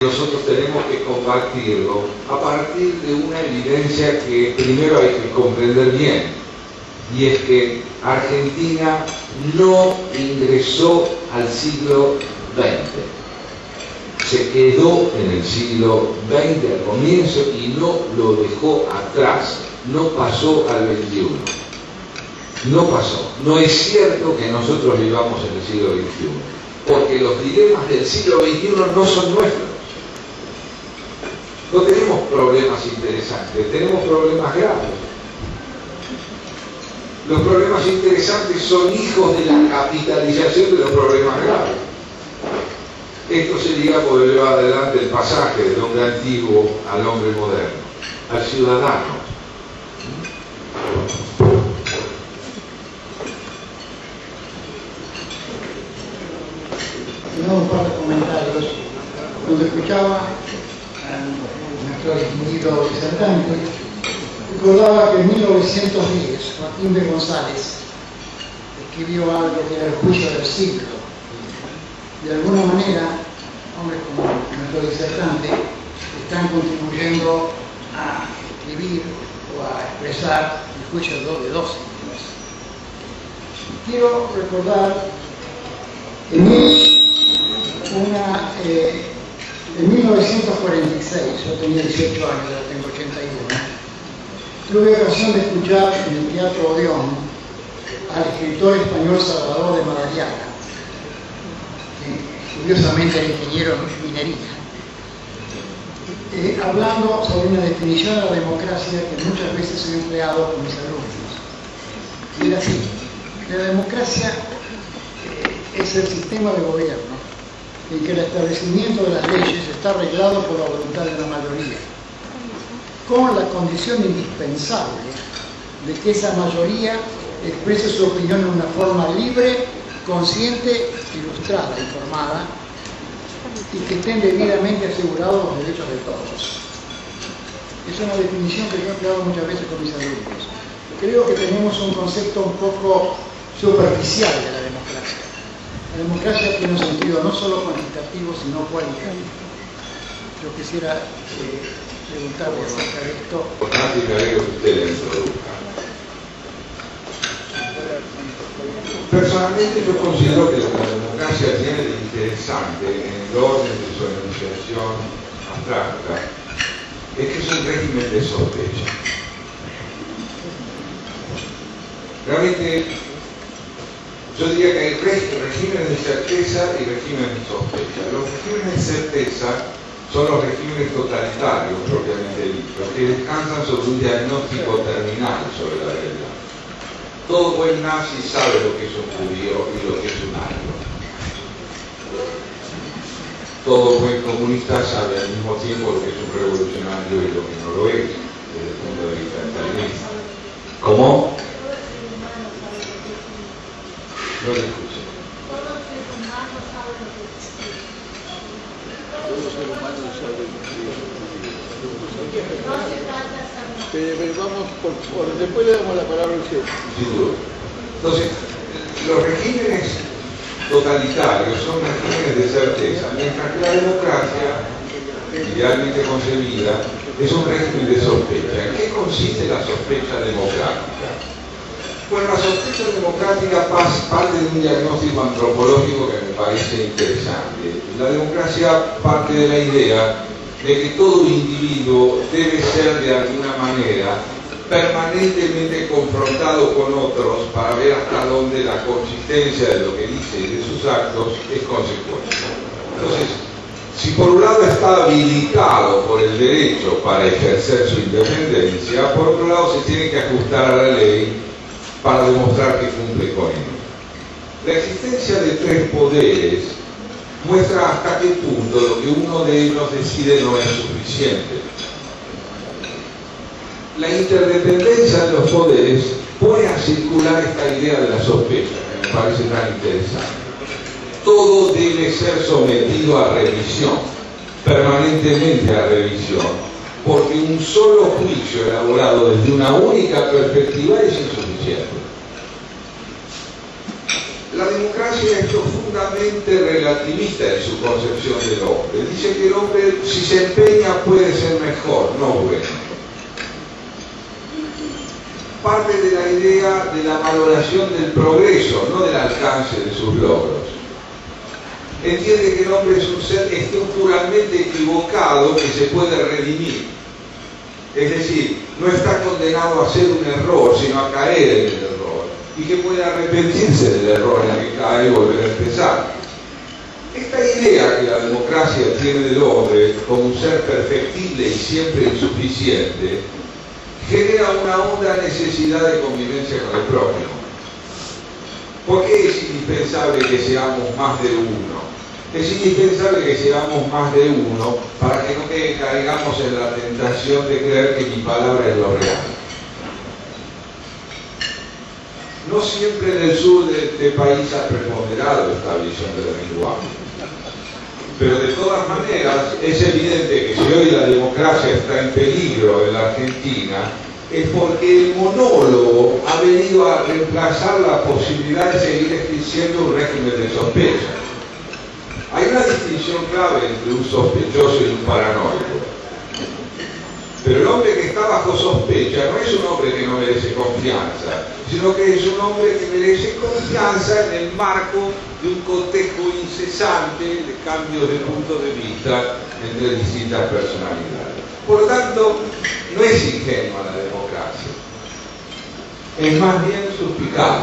Nosotros tenemos que combatirlo a partir de una evidencia que primero hay que comprender bien, y es que Argentina no ingresó al siglo XX, se quedó en el siglo XX al comienzo y no lo dejó atrás, no pasó al XXI, no pasó. No es cierto que nosotros vivamos en el siglo XXI, porque los dilemas del siglo XXI no son nuestros. No tenemos problemas interesantes, tenemos problemas graves. Los problemas interesantes son hijos de la capitalización de los problemas graves. Esto sería poder llevar adelante el pasaje del hombre antiguo al hombre moderno, al ciudadano. Tenemos un par de comentarios. Cuando escuchaba nuestro distinguido disertante, recordaba que en 1910 Joaquín B. González escribió algo que era el juicio del siglo. De alguna manera, hombres como nuestro disertante están contribuyendo a escribir o a expresar el juicio de dos siglos. Quiero recordar en 1946, yo tenía 18 años, ahora tengo 81, tuve ocasión de escuchar en el Teatro Odeón al escritor español Salvador de Madariaga, que curiosamente era ingeniero en minería, hablando sobre una definición de la democracia que muchas veces he empleado con mis alumnos. Y era así: la democracia es el sistema de gobierno en que el establecimiento de las leyes está arreglado por la voluntad de la mayoría, con la condición indispensable de que esa mayoría exprese su opinión en una forma libre, consciente, ilustrada, informada, y que estén debidamente asegurados los derechos de todos. Es una definición que yo he empleado muchas veces con mis alumnos. Creo que tenemos un concepto un poco superficial de la democracia. La democracia tiene un sentido no solo cuantitativo, sino cualitativo. Yo quisiera preguntarle acerca de esto. Importante que agrego que usted le introduzca. Personalmente yo considero que lo que la democracia tiene de interesante en el orden de su enunciación abstracta es que es un régimen de sospecha. Realmente yo diría que hay regímenes de certeza y regímenes de sospecha. Los regímenes de certeza son los regímenes totalitarios, propiamente dichos, que descansan sobre un diagnóstico terminal sobre la realidad. Todo buen nazi sabe lo que es un judío y lo que es un ario. Todo buen comunista sabe al mismo tiempo lo que es un revolucionario y lo que no lo es, desde el punto de vista stalinista. ¿Cómo? No le escuché. Todo ser humano sabe lo que es. Todo ser humano sabe lo que es. No se trata de saber. Pero vamos después le damos la palabra al jefe. Sin duda. Entonces, los regímenes totalitarios son regímenes de certeza, mientras que la democracia, idealmente concebida, es un régimen de sospecha. ¿En qué consiste la sospecha democrática? Bueno, la sospecha democrática parte de un diagnóstico antropológico que me parece interesante. La democracia parte de la idea de que todo individuo debe ser de alguna manera permanentemente confrontado con otros para ver hasta dónde la consistencia de lo que dice y de sus actos es consecuente. Entonces, si por un lado está habilitado por el derecho para ejercer su independencia, por otro lado se tiene que ajustar a la ley para demostrar que cumple con ello. La existencia de tres poderes muestra hasta qué punto lo que uno de ellos decide no es suficiente. La interdependencia de los poderes pone a circular esta idea de la sospecha, que me parece tan interesante. Todo debe ser sometido a revisión, permanentemente a revisión, porque un solo juicio elaborado desde una única perspectiva es insuficiente. La democracia democracia es profundamente relativista en su concepción del hombre. Dice que el hombre, si se empeña, puede ser mejor, no bueno. Parte de la idea de la valoración del progreso, no del alcance de sus logros. Entiende que el hombre es un ser estructuralmente equivocado que se puede redimir. Es decir, no está condenado a hacer un error, sino a caer en el error, y que puede arrepentirse del error en el que cae y volver a empezar. Esta idea que la democracia tiene del hombre como un ser perfectible y siempre insuficiente, genera una honda necesidad de convivencia con el prójimo. ¿Por qué es indispensable que seamos más de uno? Es indispensable que seamos más de uno para que no caigamos en la tentación de creer que mi palabra es lo real. No siempre en el sur de este país ha preponderado esta visión del lenguaje. Pero de todas maneras es evidente que si hoy la democracia está en peligro en la Argentina es porque el monólogo ha venido a reemplazar la posibilidad de seguir existiendo un régimen de sospecha. Hay una distinción clave entre un sospechoso y un paranoico. Pero el hombre que está bajo sospecha no es un hombre que no merece confianza, sino que es un hombre que merece confianza en el marco de un cotejo incesante de cambios de punto de vista entre distintas personalidades. Por lo tanto, no es ingenua la democracia, es más bien suspicaz.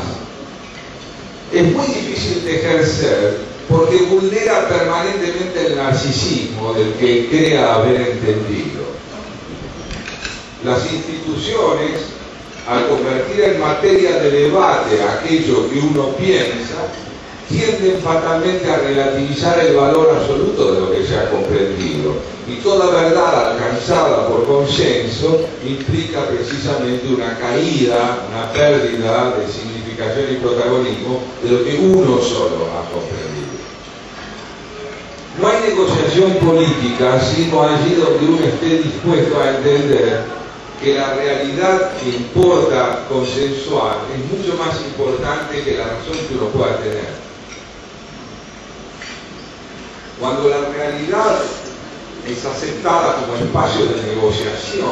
Es muy difícil de ejercer porque vulnera permanentemente el narcisismo del que crea haber entendido. Las instituciones, al convertir en materia de debate aquello que uno piensa, tienden fatalmente a relativizar el valor absoluto de lo que se ha comprendido. Y toda verdad alcanzada por consenso implica precisamente una caída, una pérdida de significación y protagonismo de lo que uno solo ha comprendido. No hay negociación política sino allí donde uno esté dispuesto a entender que la realidad que importa consensuar es mucho más importante que la razón que uno pueda tener. Cuando la realidad es aceptada como espacio de negociación,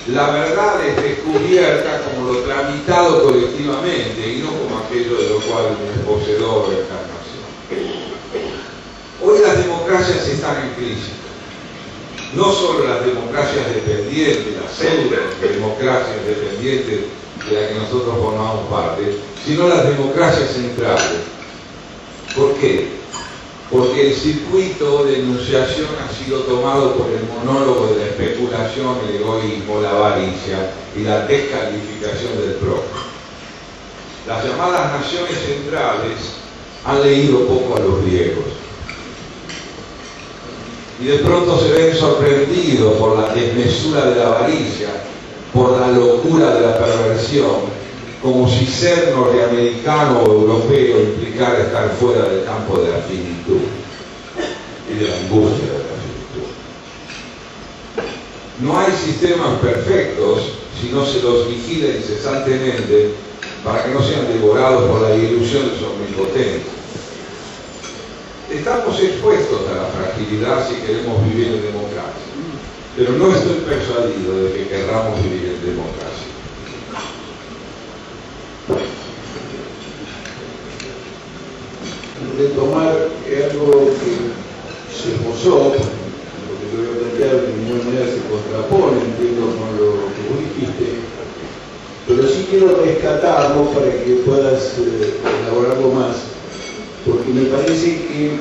la verdad es descubierta como lo tramitado colectivamente y no como aquello de lo cual uno es poseedor o encarnación. Hoy las democracias están en crisis. No solo las democracias dependientes, las pseudo-democracias dependientes de las que nosotros formamos parte, sino las democracias centrales. ¿Por qué? Porque el circuito de enunciación ha sido tomado por el monólogo de la especulación, el egoísmo, la avaricia y la descalificación del prójimo. Las llamadas naciones centrales han leído poco a los griegos. Y de pronto se ven sorprendidos por la desmesura de la avaricia, por la locura de la perversión, como si ser norteamericano o europeo implicara estar fuera del campo de la finitud y de la angustia de la finitud. No hay sistemas perfectos si no se los vigila incesantemente para que no sean devorados por la ilusión de su omnipotencia. Estamos expuestos a la fragilidad si queremos vivir en democracia, pero no estoy persuadido de que querramos vivir en democracia. Retomar algo que se esbozó, porque lo voy a plantear de ninguna manera se contrapone, entiendo, con lo que vos dijiste, pero sí quiero rescatarlo para que puedas elaborarlo más. Porque me parece que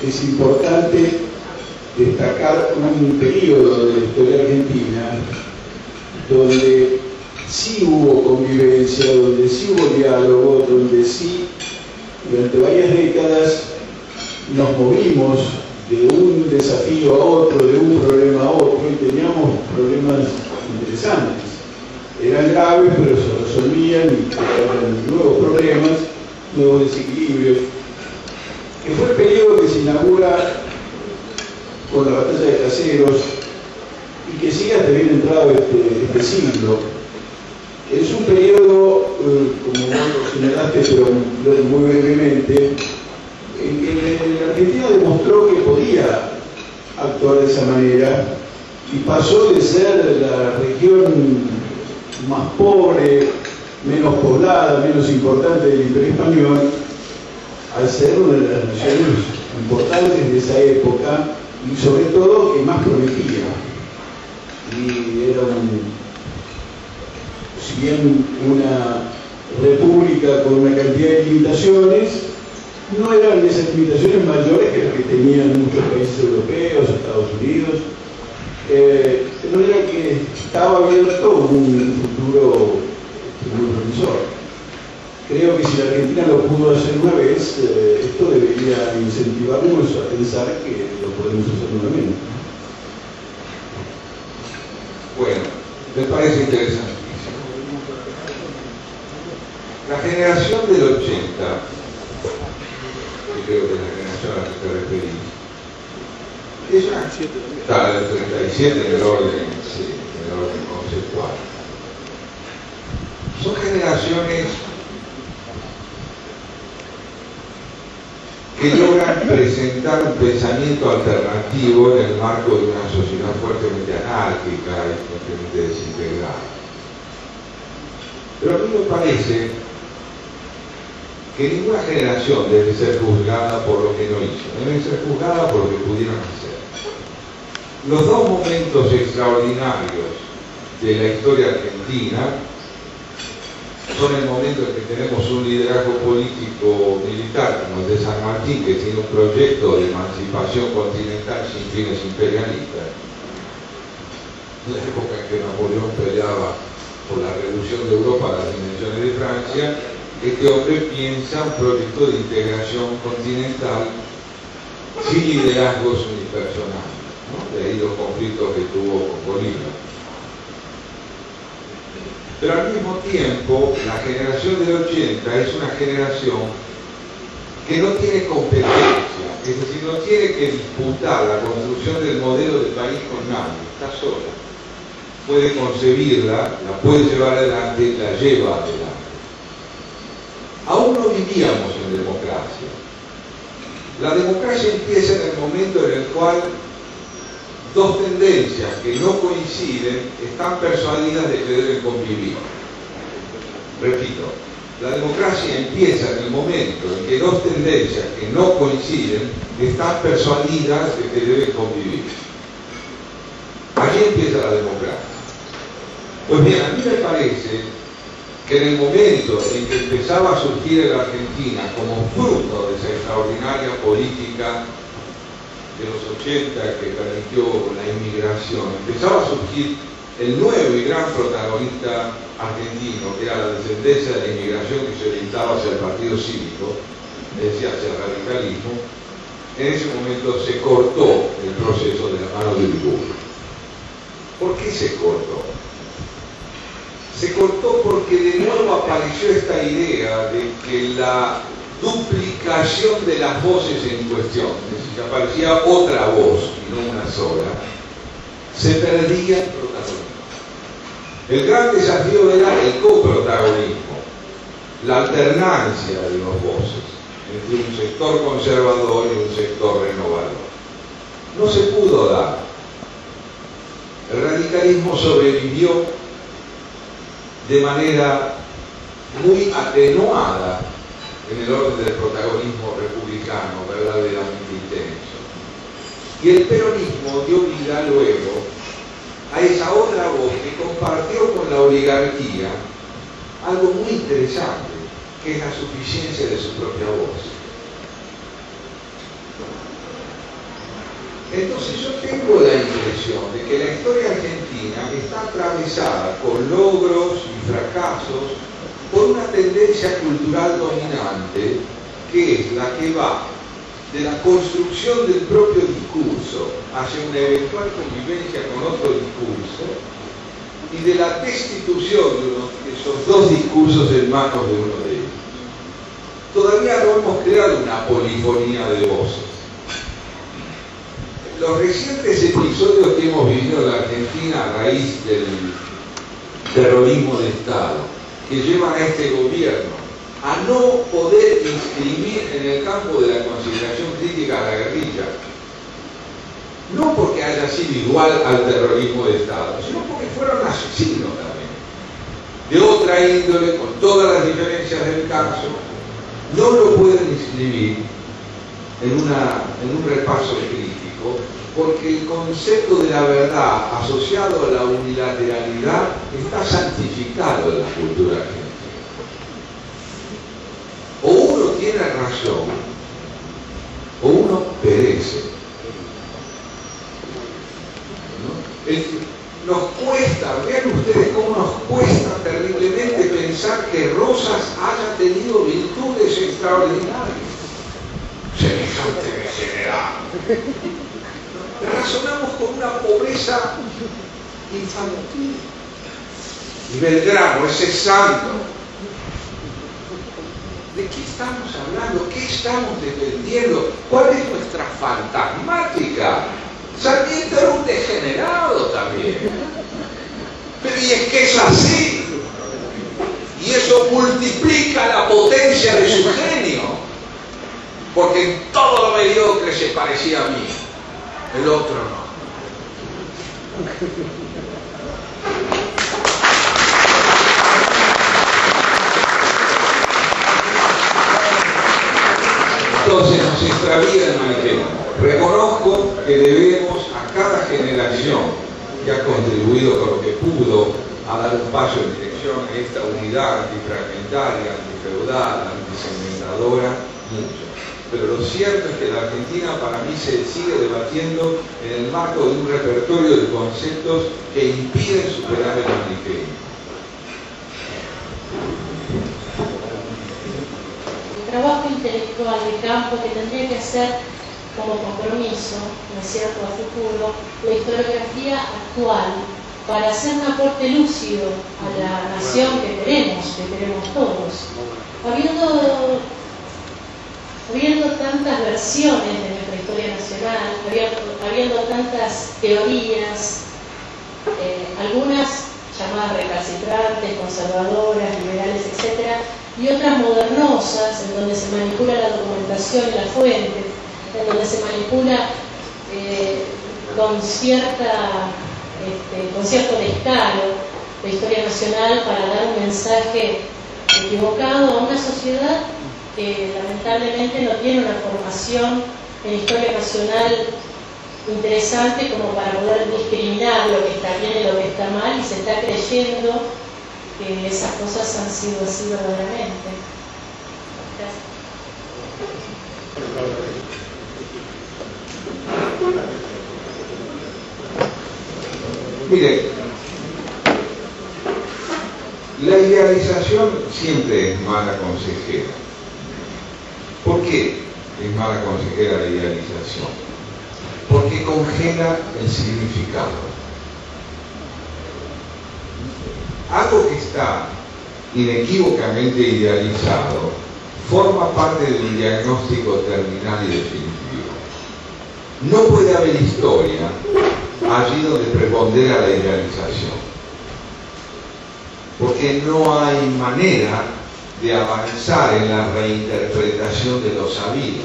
es importante destacar un periodo de la historia argentina donde sí hubo convivencia, donde sí hubo diálogo, donde sí durante varias décadas nos movimos de un desafío a otro, de un problema a otro, y teníamos problemas interesantes. Eran graves, pero se resolvían y creaban nuevos problemas, nuevos desequilibrios, que fue el periodo que se inaugura con la batalla de Caseros y que sigue hasta bien entrado este siglo. Es un periodo como vos lo señalaste, pero muy brevemente, la Argentina demostró que podía actuar de esa manera y pasó de ser la región más pobre, menos poblada, menos importante del Imperio Español, a ser una de las naciones importantes de esa época y sobre todo que más prometía. Y era si bien una república con una cantidad de limitaciones, no eran esas limitaciones mayores que las que tenían muchos países europeos, Estados Unidos. De manera que estaba abierto un futuro muy promisor. Creo que si la Argentina lo pudo hacer una vez, esto debería incentivarnos a pensar que lo podemos hacer nuevamente. Bueno, me parece interesantísimo. La generación del 80, que creo que es la generación a la que te referís, es una... Está del 37 en el orden, sí, en el orden conceptual. Son generaciones que logran presentar un pensamiento alternativo en el marco de una sociedad fuertemente anárquica y fuertemente desintegrada. Pero a mí me parece que ninguna generación debe ser juzgada por lo que no hizo, debe ser juzgada por lo que pudieron hacer. Los dos momentos extraordinarios de la historia argentina son el momento en que tenemos un liderazgo político militar como el de San Martín, que tiene un proyecto de emancipación continental sin fines imperialistas. En la época en que Napoleón peleaba por la revolución de Europa a las dimensiones de Francia, este hombre piensa un proyecto de integración continental sin liderazgos unipersonales, ¿no? De ahí los conflictos que tuvo con Bolívar. Pero al mismo tiempo, la generación del 80 es una generación que no tiene competencia, es decir, no tiene que disputar la construcción del modelo de país con nadie, está sola. Puede concebirla, la puede llevar adelante, la lleva adelante. Aún no vivíamos en democracia. La democracia empieza en el momento en el cual dos tendencias que no coinciden están persuadidas de que deben convivir. Repito, la democracia empieza en el momento en que dos tendencias que no coinciden están persuadidas de que deben convivir. Allí empieza la democracia. Pues bien, a mí me parece que en el momento en que empezaba a surgir en la Argentina como fruto de esa extraordinaria política de los 80 que permitió la inmigración, empezaba a surgir el nuevo y gran protagonista argentino, que era la descendencia de la inmigración que se orientaba hacia el partido cívico, es decir, hacia el radicalismo. En ese momento se cortó el proceso de la mano de Uriburu. ¿Por qué se cortó? Se cortó porque de nuevo apareció esta idea de que la duplicación de las voces en cuestión, es decir, que aparecía otra voz y no una sola, se perdía el protagonismo. El gran desafío era el coprotagonismo, la alternancia de las voces entre un sector conservador y un sector renovador. No se pudo dar. El radicalismo sobrevivió de manera muy atenuada en el orden del protagonismo republicano, verdaderamente intenso. Y el peronismo dio vida luego a esa otra voz que compartió con la oligarquía algo muy interesante, que es la suficiencia de su propia voz. Entonces yo tengo la impresión de que la historia argentina está atravesada por logros y fracasos, por una tendencia cultural dominante, que es la que va de la construcción del propio discurso hacia una eventual convivencia con otro discurso, y de la destitución de esos dos discursos en manos de uno de ellos. Todavía no hemos creado una polifonía de voces. Los recientes episodios que hemos vivido en la Argentina a raíz del terrorismo de Estado que llevan a este gobierno a no poder inscribir en el campo de la consideración crítica a la guerrilla, no porque haya sido igual al terrorismo de Estado, sino porque fueron asesinos también, de otra índole, con todas las diferencias del caso, no lo pueden inscribir en un repaso crítico, porque el concepto de la verdad asociado a la unilateralidad está santificado en la cultura argentina. O uno tiene razón, o uno perece. ¿No? Nos cuesta, vean ustedes cómo nos cuesta terriblemente pensar que Rosas haya tenido virtudes extraordinarias. Semejante degenerado. Razonamos con una pobreza infantil. Y Belgrano, ese santo. ¿De qué estamos hablando? ¿Qué estamos defendiendo? ¿Cuál es nuestra fantasmática? Sarmiento era un degenerado también. Pero y es que es así. Y eso multiplica la potencia de su genio. Porque en todo lo mediocre se parecía a mí. El otro no. Entonces nos extravía el maniqueísmo. Reconozco que debemos a cada generación que ha contribuido con lo que pudo a dar un paso en dirección a esta unidad antifragmentaria, antifeudal, antisegmentadora, mucho. Pero lo cierto es que la Argentina para mí se sigue debatiendo en el marco de un repertorio de conceptos que impiden superar el maniqueísmo. El trabajo intelectual de campo que tendría que hacer como compromiso, ¿no es cierto?, a futuro, la historiografía actual, para hacer un aporte lúcido a la nación que queremos todos. Habiendo tantas versiones de nuestra historia nacional, habiendo tantas teorías, algunas llamadas recalcitrantes, conservadoras, liberales, etc., y otras modernosas, en donde se manipula la documentación y las fuentes, en donde se manipula con cierto descaro la historia nacional para dar un mensaje equivocado a una sociedad que lamentablemente no tiene una formación en historia nacional interesante como para poder discriminar lo que está bien y lo que está mal, y se está creyendo que esas cosas han sido así verdaderamente. Gracias. Mire, la idealización siempre es mala consejera. ¿Por qué es mala consejera la idealización? Porque congela el significado. Algo que está inequívocamente idealizado forma parte de un diagnóstico terminal y definitivo. No puede haber historia allí donde prepondera la idealización, porque no hay manera de avanzar en la reinterpretación de lo sabido.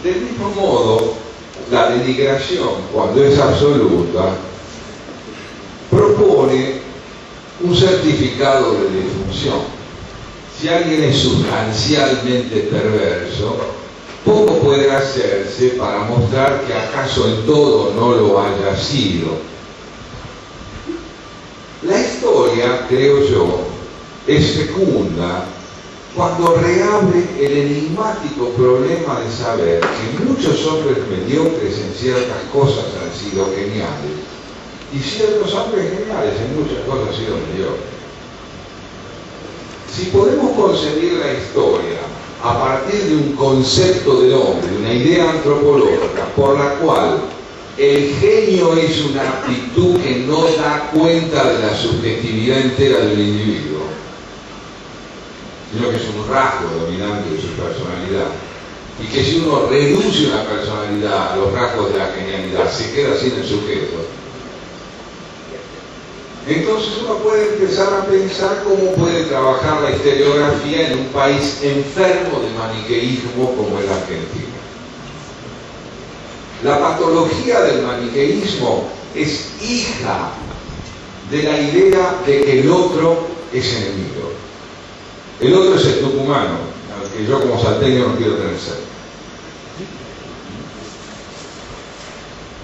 Del mismo modo, la denigración, cuando es absoluta, propone un certificado de defunción. Si alguien es sustancialmente perverso, poco puede hacerse para mostrar que acaso en todo no lo haya sido. La historia, creo yo, es fecunda cuando reabre el enigmático problema de saber que muchos hombres mediocres en ciertas cosas han sido geniales y ciertos hombres geniales en muchas cosas han sido mediocres. Si podemos concebir la historia a partir de un concepto del hombre, de una idea antropológica por la cual el genio es una aptitud que no da cuenta de la subjetividad entera del individuo, sino que es un rasgo dominante de su personalidad, y que si uno reduce una personalidad a los rasgos de la genialidad, se queda sin el sujeto. Entonces uno puede empezar a pensar cómo puede trabajar la historiografía en un país enfermo de maniqueísmo como es la Argentina. La patología del maniqueísmo es hija de la idea de que el otro es enemigo. El otro es el tucumano, al que yo como salteño no quiero tener cerca.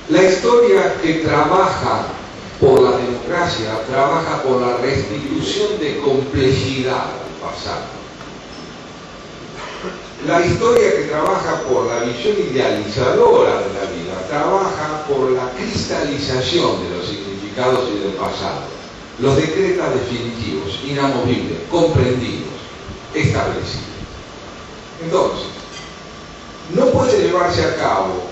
La historia que trabaja por la democracia, trabaja por la restitución de complejidad al pasado. La historia que trabaja por la visión idealizadora de la vida, trabaja por la cristalización de los significados y del pasado. Los decreta definitivos, inamovibles, comprendidos, establecidos. Entonces, no puede llevarse a cabo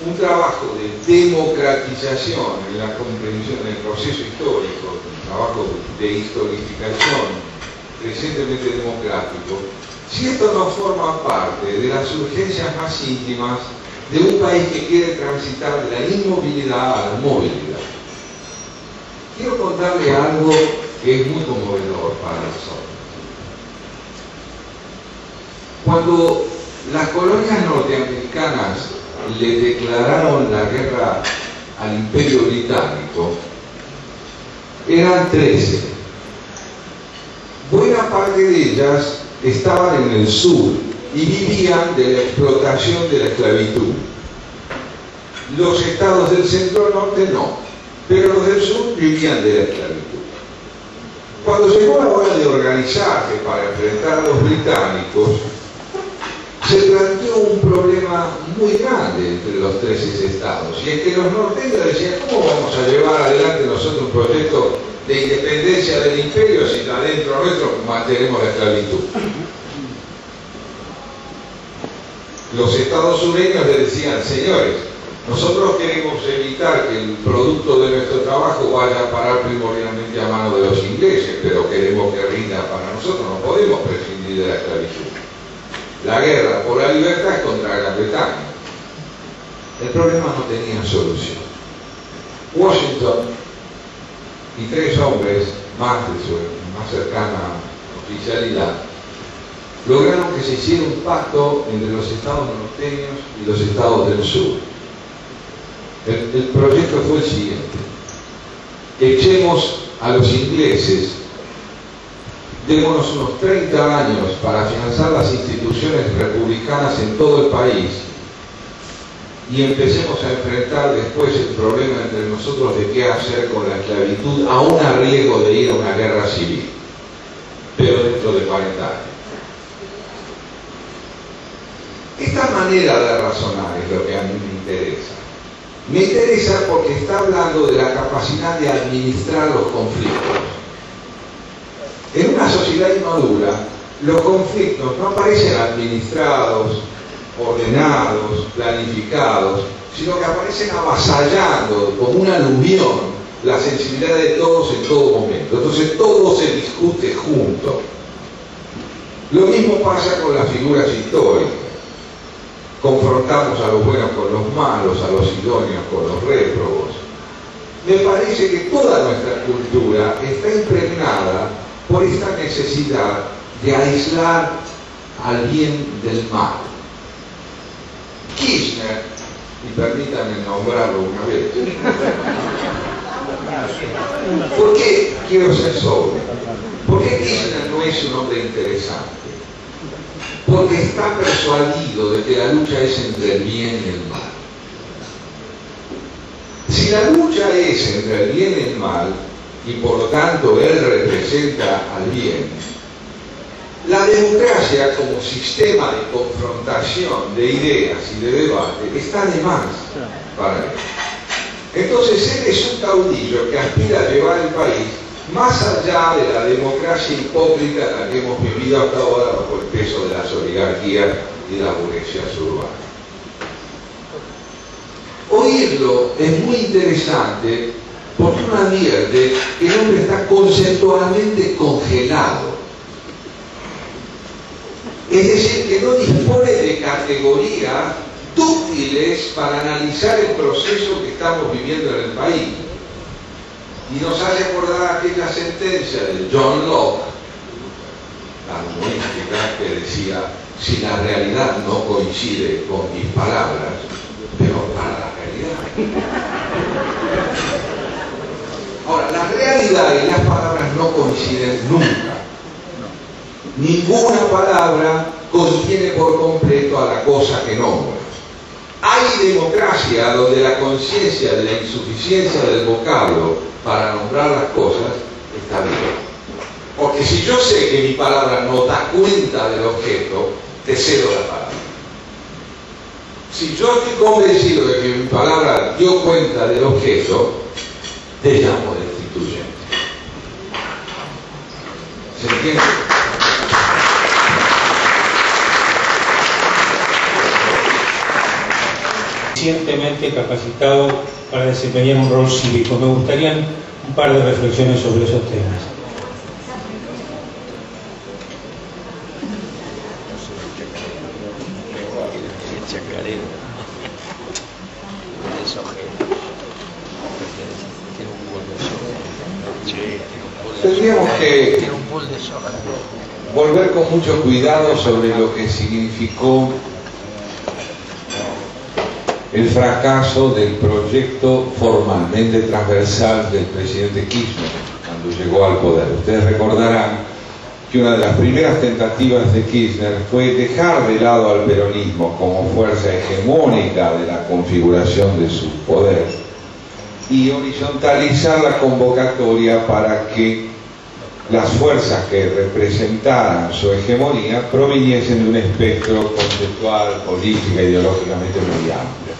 un trabajo de democratización en la comprensión del proceso histórico, un trabajo de historificación crecientemente democrático, si esto no forma parte de las urgencias más íntimas de un país que quiere transitar de la inmovilidad a la movilidad. Quiero contarle algo que es muy conmovedor para nosotros. Cuando las colonias norteamericanas le declararon la guerra al Imperio Británico, eran 13. Buena parte de ellas estaban en el sur y vivían de la explotación de la esclavitud. Los estados del centro-norte no, pero los del sur vivían de la esclavitud. Cuando llegó la hora de organizarse para enfrentar a los británicos, se planteó un problema muy grande entre los 13 estados, y es que los norteños decían: ¿cómo vamos a llevar adelante nosotros un proyecto de independencia del imperio si adentro nuestro mantenemos la esclavitud? Los estados sureños le decían: señores, nosotros queremos evitar que el producto de nuestro trabajo vaya a parar primordialmente a mano de los ingleses, pero queremos que rinda para nosotros, no podemos prescindir de la esclavitud. La guerra por la libertad es contra Gran Bretaña. El problema no tenía solución. Washington y 3 hombres más de su más cercana oficialidad lograron que se hiciera un pacto entre los estados norteños y los estados del sur. El proyecto fue el siguiente: echemos a los ingleses, démonos unos 30 años para afianzar las instituciones republicanas en todo el país y empecemos a enfrentar después el problema entre nosotros de qué hacer con la esclavitud, aún a riesgo de ir a una guerra civil, pero dentro de 40 años. Esta manera de razonar es lo que a mí me interesa. Me interesa porque está hablando de la capacidad de administrar los conflictos. En una sociedad inmadura, los conflictos no aparecen administrados, ordenados, planificados, sino que aparecen avasallando como un aluvión la sensibilidad de todos en todo momento. Entonces todo se discute junto. Lo mismo pasa con las figuras históricas. Confrontamos a los buenos con los malos, a los idóneos con los réprobos. Me parece que toda nuestra cultura está impregnada por esta necesidad de aislar al bien del mal. Kirchner, y permítanme nombrarlo una vez, ¿por qué quiero ser sobrio? ¿Por qué Kirchner no es un hombre interesante? Porque está persuadido de que la lucha es entre el bien y el mal. Si la lucha es entre el bien y el mal, y por lo tanto él representa al bien, la democracia como sistema de confrontación de ideas y de debate está de más para él. Entonces él es un caudillo que aspira a llevar el país más allá de la democracia hipócrita en la que hemos vivido hasta ahora bajo el peso de las oligarquías y las burguesías urbanas. Oírlo es muy interesante porque uno advierte que el hombre está conceptualmente congelado. Es decir, que no dispone de categorías dúctiles para analizar el proceso que estamos viviendo en el país. Y nos hace acordar aquella sentencia de John Locke, la humorística, que decía: si la realidad no coincide con mis palabras, pero para la realidad. Ahora, la realidad y las palabras no coinciden nunca. Ninguna palabra contiene por completo a la cosa que nombra. Hay democracia donde la conciencia de la insuficiencia del vocablo para nombrar las cosas está bien. Porque si yo sé que mi palabra no da cuenta del objeto, te cedo la palabra. Si yo estoy convencido de que mi palabra dio cuenta del objeto, te llamo destituyente. ¿Se entiende? Suficientemente capacitado para desempeñar un rol cívico. Me gustarían un par de reflexiones sobre esos temas. Tendríamos que volver con mucho cuidado sobre lo que significó el fracaso del proyecto formalmente transversal del presidente Kirchner cuando llegó al poder. Ustedes recordarán que una de las primeras tentativas de Kirchner fue dejar de lado al peronismo como fuerza hegemónica de la configuración de su poder y horizontalizar la convocatoria para que las fuerzas que representaran su hegemonía proviniesen de un espectro conceptual, político e ideológicamente muy amplio.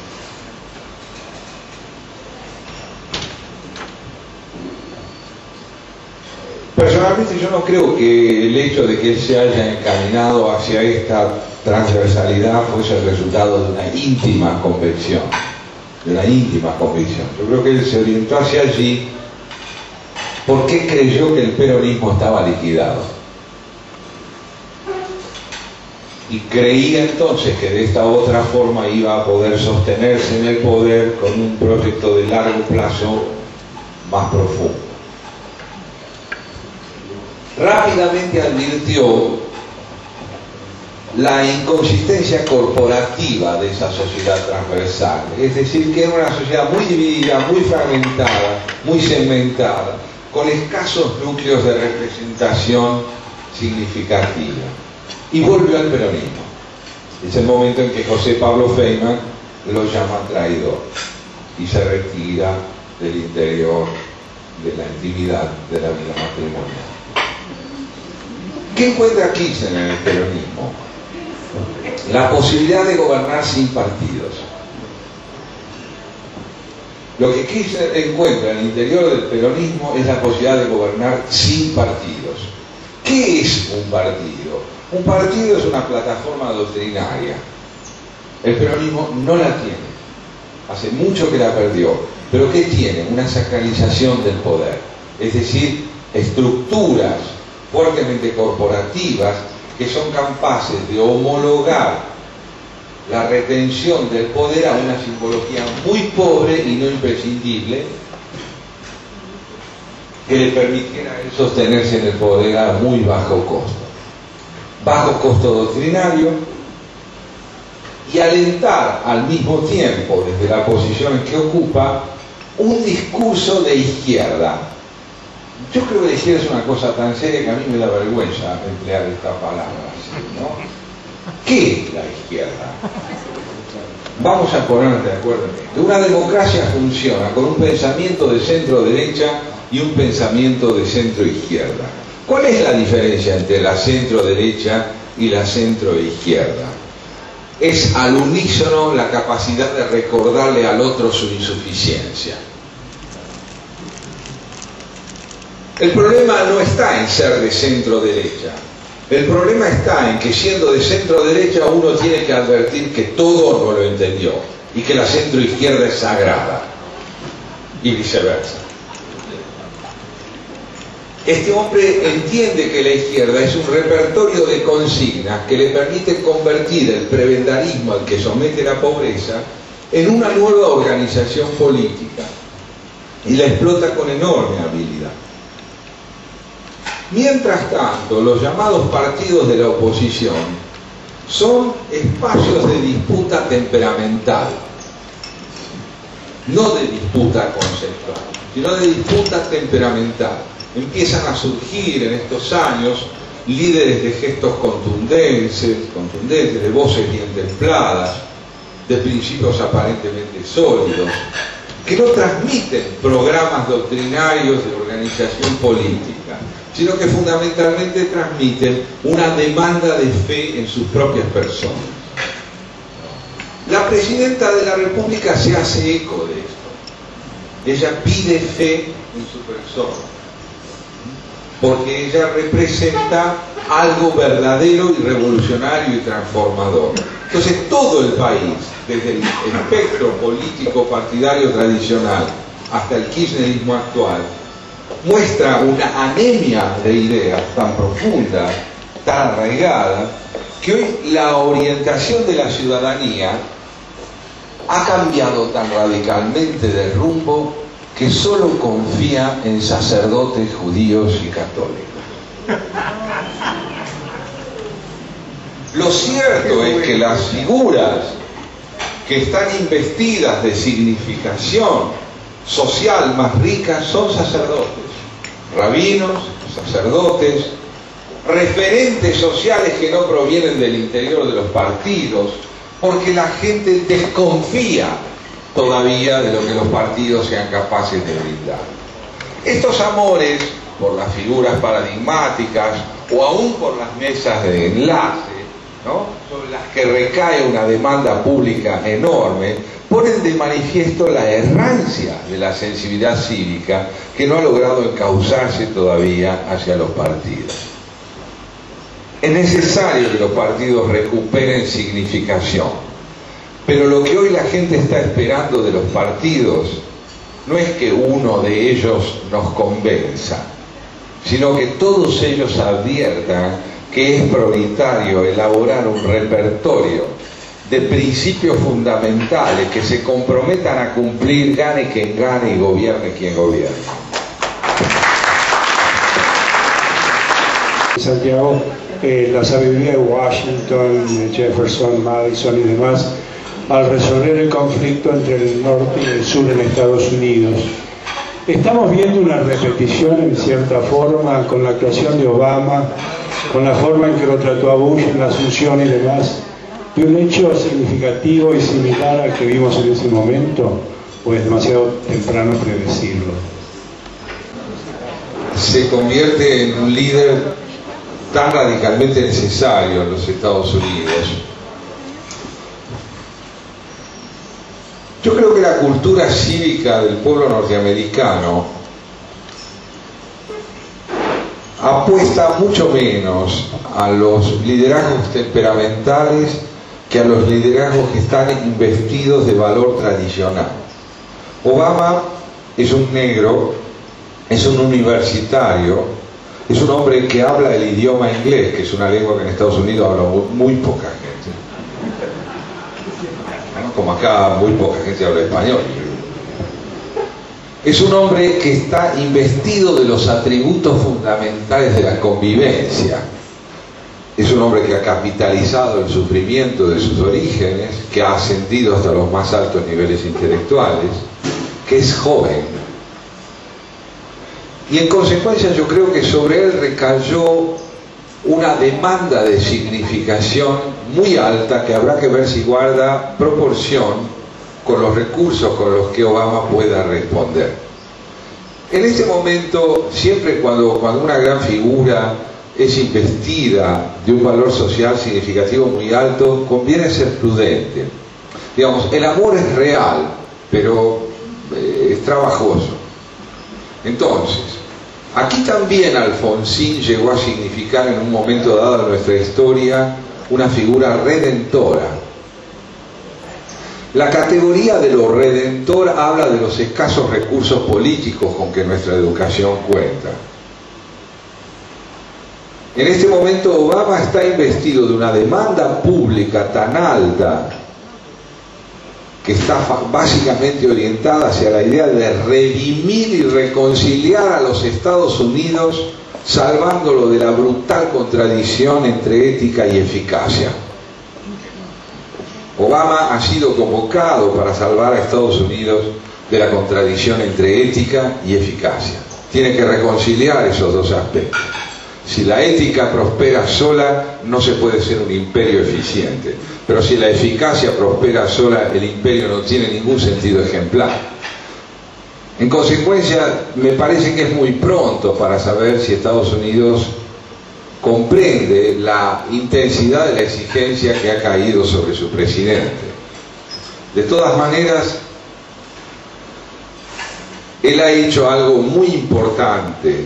Personalmente yo no creo que el hecho de que él se haya encaminado hacia esta transversalidad fuese el resultado de una íntima convicción. Yo creo que él se orientó hacia allí porque creyó que el peronismo estaba liquidado. Y creía entonces que de esta otra forma iba a poder sostenerse en el poder con un proyecto de largo plazo más profundo. Rápidamente advirtió la inconsistencia corporativa de esa sociedad transversal, es decir, que era una sociedad muy dividida, muy fragmentada, muy segmentada, con escasos núcleos de representación significativa. Y volvió al peronismo. Es el momento en que José Pablo Feynman lo llama traidor y se retira del interior de la intimidad de la vida matrimonial. ¿Qué encuentra Kirchner en el peronismo? La posibilidad de gobernar sin partidos. Lo que Kirchner encuentra en el interior del peronismo es la posibilidad de gobernar sin partidos. ¿Qué es un partido? Un partido es una plataforma doctrinaria. El peronismo no la tiene. Hace mucho que la perdió. ¿Pero qué tiene? Una sacralización del poder. Es decir, estructuras fuertemente corporativas que son capaces de homologar la retención del poder a una simbología muy pobre y no imprescindible que le permitiera a él sostenerse en el poder a muy bajo costo doctrinario, y alentar al mismo tiempo desde la posición que ocupa un discurso de izquierda. Yo creo que la izquierda es una cosa tan seria que a mí me da vergüenza emplear esta palabra, ¿no? ¿Qué es la izquierda? Vamos a ponernos de acuerdo en esto. Una democracia funciona con un pensamiento de centro-derecha y un pensamiento de centro-izquierda. ¿Cuál es la diferencia entre la centro-derecha y la centro-izquierda? Es al unísono la capacidad de recordarle al otro su insuficiencia. El problema no está en ser de centro-derecha. El problema está en que siendo de centro-derecha uno tiene que advertir que todo no lo entendió y que la centro-izquierda es sagrada y viceversa. Este hombre entiende que la izquierda es un repertorio de consignas que le permite convertir el prebendarismo al que somete la pobreza en una nueva organización política. y la explota con enorme habilidad. Mientras tanto, los llamados partidos de la oposición son espacios de disputa temperamental, no de disputa conceptual, sino de disputa temperamental. Empiezan a surgir en estos años líderes de gestos contundentes, de voces bien templadas, de principios aparentemente sólidos, que no transmiten programas doctrinarios de organización política, sino que fundamentalmente transmiten una demanda de fe en sus propias personas. La presidenta de la República se hace eco de esto. Ella pide fe en su persona, porque ella representa algo verdadero y revolucionario y transformador. Entonces todo el país, desde el espectro político partidario tradicional hasta el kirchnerismo actual, muestra una anemia de ideas tan profunda, tan arraigada, que hoy la orientación de la ciudadanía ha cambiado tan radicalmente de rumbo que solo confía en sacerdotes judíos y católicos. Lo cierto es que las figuras que están investidas de significación social más rica son sacerdotes, rabinos, sacerdotes, referentes sociales que no provienen del interior de los partidos, porque la gente desconfía todavía de lo que los partidos sean capaces de brindar. Estos amores por las figuras paradigmáticas o aún por las mesas de enlace, ¿no?, sobre las que recae una demanda pública enorme, ponen de manifiesto la errancia de la sensibilidad cívica que no ha logrado encauzarse todavía hacia los partidos. Es necesario que los partidos recuperen significación, pero lo que hoy la gente está esperando de los partidos no es que uno de ellos nos convenza, sino que todos ellos adviertan que es prioritario elaborar un repertorio de principios fundamentales que se comprometan a cumplir, gane quien gane y gobierne quien gobierne. Santiago, la sabiduría de Washington, de Jefferson, Madison y demás, al resolver el conflicto entre el norte y el sur en Estados Unidos. Estamos viendo una repetición en cierta forma con la actuación de Obama, con la forma en que lo trató a Bush en la Asunción y demás, de un hecho significativo y similar al que vimos en ese momento, o es demasiado temprano predecirlo. Se convierte en un líder tan radicalmente necesario en los Estados Unidos. Yo creo que la cultura cívica del pueblo norteamericano apuesta mucho menos a los liderazgos temperamentales que a los liderazgos que están investidos de valor tradicional. Obama es un negro, es un universitario, es un hombre que habla el idioma inglés, que es una lengua que en Estados Unidos habla muy poca gente. Como acá muy poca gente habla español. Es un hombre que está investido de los atributos fundamentales de la convivencia. Es un hombre que ha capitalizado el sufrimiento de sus orígenes, que ha ascendido hasta los más altos niveles intelectuales, que es joven. Y en consecuencia yo creo que sobre él recayó una demanda de significación muy alta que habrá que ver si guarda proporción con los recursos con los que Obama pueda responder. En este momento, siempre cuando una gran figura es investida de un valor social significativo muy alto, conviene ser prudente. Digamos, el amor es real, pero es trabajoso. Entonces, aquí también Alfonsín llegó a significar en un momento dado de nuestra historia una figura redentora. La categoría de lo redentor habla de los escasos recursos políticos con que nuestra educación cuenta. En este momento Obama está investido de una demanda pública tan alta que está básicamente orientada hacia la idea de redimir y reconciliar a los Estados Unidos, salvándolo de la brutal contradicción entre ética y eficacia. Obama ha sido convocado para salvar a Estados Unidos de la contradicción entre ética y eficacia. Tiene que reconciliar esos dos aspectos. Si la ética prospera sola, no se puede ser un imperio eficiente. Pero si la eficacia prospera sola, el imperio no tiene ningún sentido ejemplar. En consecuencia, me parece que es muy pronto para saber si Estados Unidos comprende la intensidad de la exigencia que ha caído sobre su presidente. De todas maneras, él ha hecho algo muy importante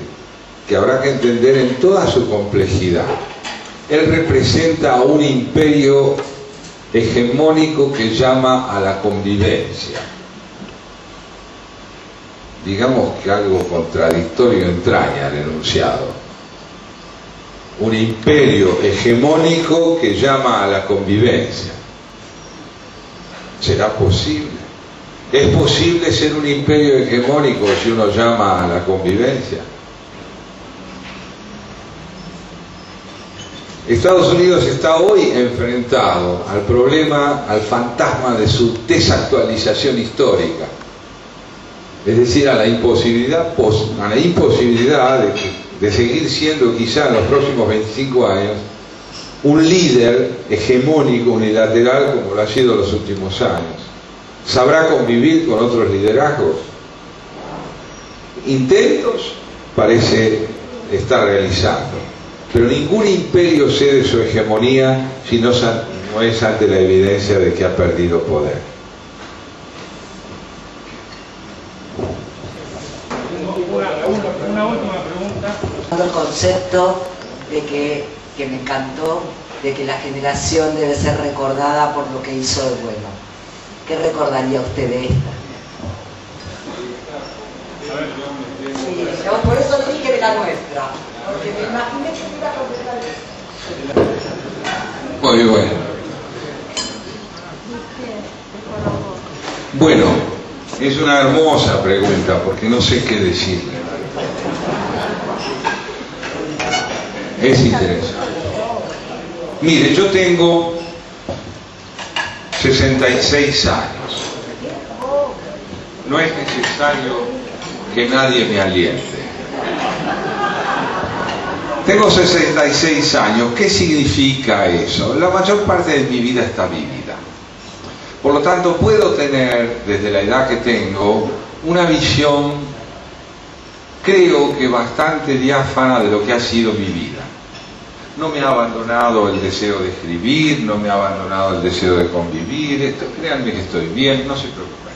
que habrá que entender en toda su complejidad. Él representa a un imperio hegemónico que llama a la convivencia. Digamos que algo contradictorio entraña el enunciado. Un imperio hegemónico que llama a la convivencia. ¿Será posible? ¿Es posible ser un imperio hegemónico si uno llama a la convivencia? Estados Unidos está hoy enfrentado al problema, al fantasma de su desactualización histórica, es decir, a la imposibilidad de seguir siendo quizá en los próximos 25 años un líder hegemónico unilateral como lo ha sido en los últimos años. ¿Sabrá convivir con otros liderazgos? Intentos parece estar realizando. Pero ningún imperio cede su hegemonía si no es ante la evidencia de que ha perdido poder. Una última pregunta. El concepto de que me encantó, de que la generación debe ser recordada por lo que hizo de bueno. ¿Qué recordaría usted de esta? Sí, yo por eso dije de la nuestra. Porque me imaginé que iba a completar eso. Muy bueno. Bueno, es una hermosa pregunta porque no sé qué decirle. Es interesante. Mire, yo tengo 66 años. No es necesario que nadie me aliente. Tengo 66 años. ¿Qué significa eso? La mayor parte de mi vida está vivida. Por lo tanto, puedo tener, desde la edad que tengo, una visión, creo que bastante diáfana de lo que ha sido mi vida. No me ha abandonado el deseo de escribir, no me ha abandonado el deseo de convivir. Créanme que estoy bien, no se preocupen.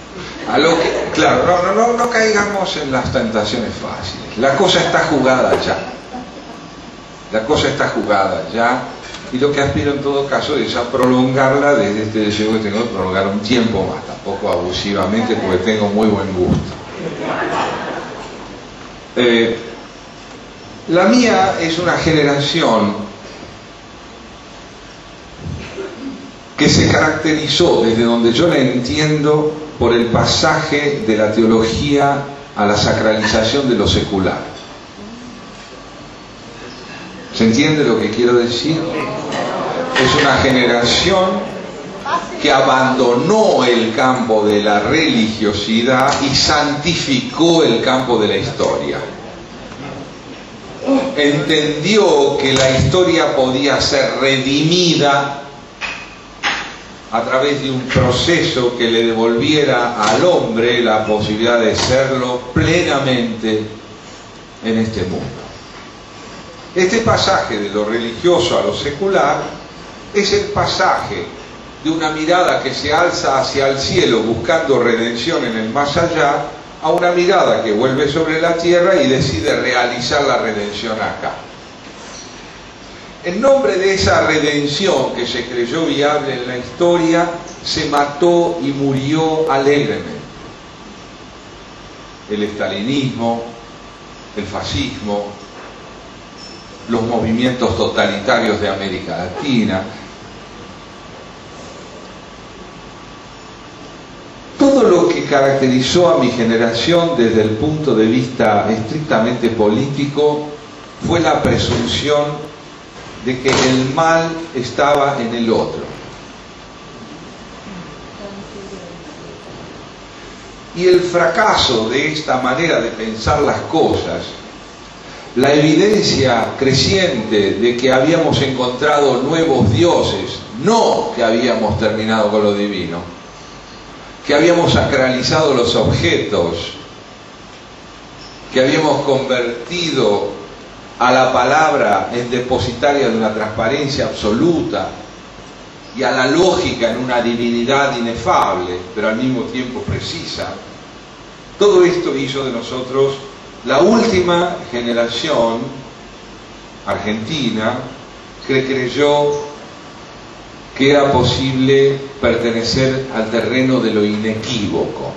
Claro, no caigamos en las tentaciones fáciles. La cosa está jugada ya. La cosa está jugada ya, y lo que aspiro en todo caso es a prolongarla desde este deseo que tengo de prolongar un tiempo más, tampoco abusivamente porque tengo muy buen gusto. La mía es una generación que se caracterizó, desde donde yo la entiendo, por el pasaje de la teología a la sacralización de lo secular. ¿Se entiende lo que quiero decir? Es una generación que abandonó el campo de la religiosidad y santificó el campo de la historia. Entendió que la historia podía ser redimida a través de un proceso que le devolviera al hombre la posibilidad de serlo plenamente en este mundo. Este pasaje de lo religioso a lo secular es el pasaje de una mirada que se alza hacia el cielo buscando redención en el más allá, a una mirada que vuelve sobre la tierra y decide realizar la redención acá. En nombre de esa redención que se creyó viable en la historia, se mató y murió alegremente el estalinismo, el fascismo, los movimientos totalitarios de América Latina. caracterizó a mi generación desde el punto de vista estrictamente político fue la presunción de que el mal estaba en el otro. Y el fracaso de esta manera de pensar las cosas, la evidencia creciente de que habíamos encontrado nuevos dioses, no que habíamos terminado con lo divino, que habíamos sacralizado los objetos, que habíamos convertido a la palabra en depositaria de una transparencia absoluta y a la lógica en una divinidad inefable, pero al mismo tiempo precisa. Todo esto hizo de nosotros la última generación argentina que creyó que era posible pertenecer al terreno de lo inequívoco.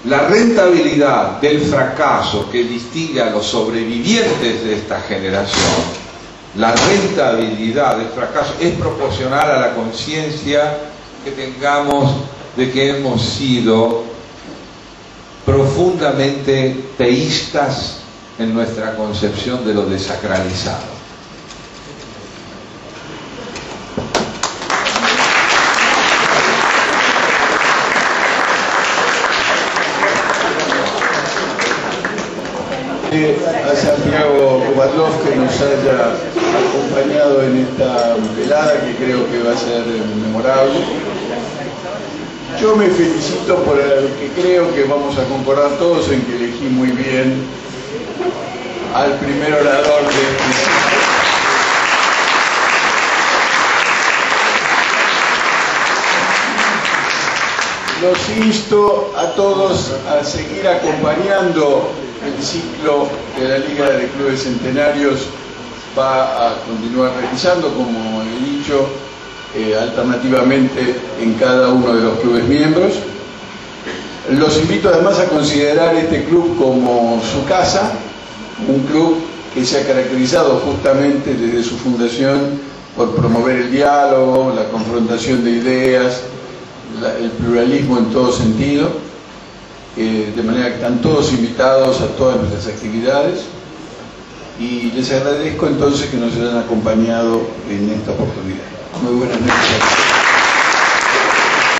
La rentabilidad del fracaso que distingue a los sobrevivientes de esta generación, la rentabilidad del fracaso es proporcional a la conciencia que tengamos de que hemos sido profundamente teístas en nuestra concepción de lo desacralizado. A Santiago Kovatlov que nos haya acompañado en esta velada que creo que va a ser memorable. Yo me felicito por el que creo que vamos a concordar todos en que elegí muy bien al primer orador de este ciclo. Los insto a todos a seguir acompañando el ciclo de la Liga de Clubes Centenarios. Va a continuar realizando, como he dicho, alternativamente en cada uno de los clubes miembros. Los invito además a considerar este club como su casa, un club que se ha caracterizado justamente desde su fundación por promover el diálogo, la confrontación de ideas, el pluralismo en todo sentido, de manera que están todos invitados a todas nuestras actividades, y les agradezco entonces que nos hayan acompañado en esta oportunidad. Muy buenas noches.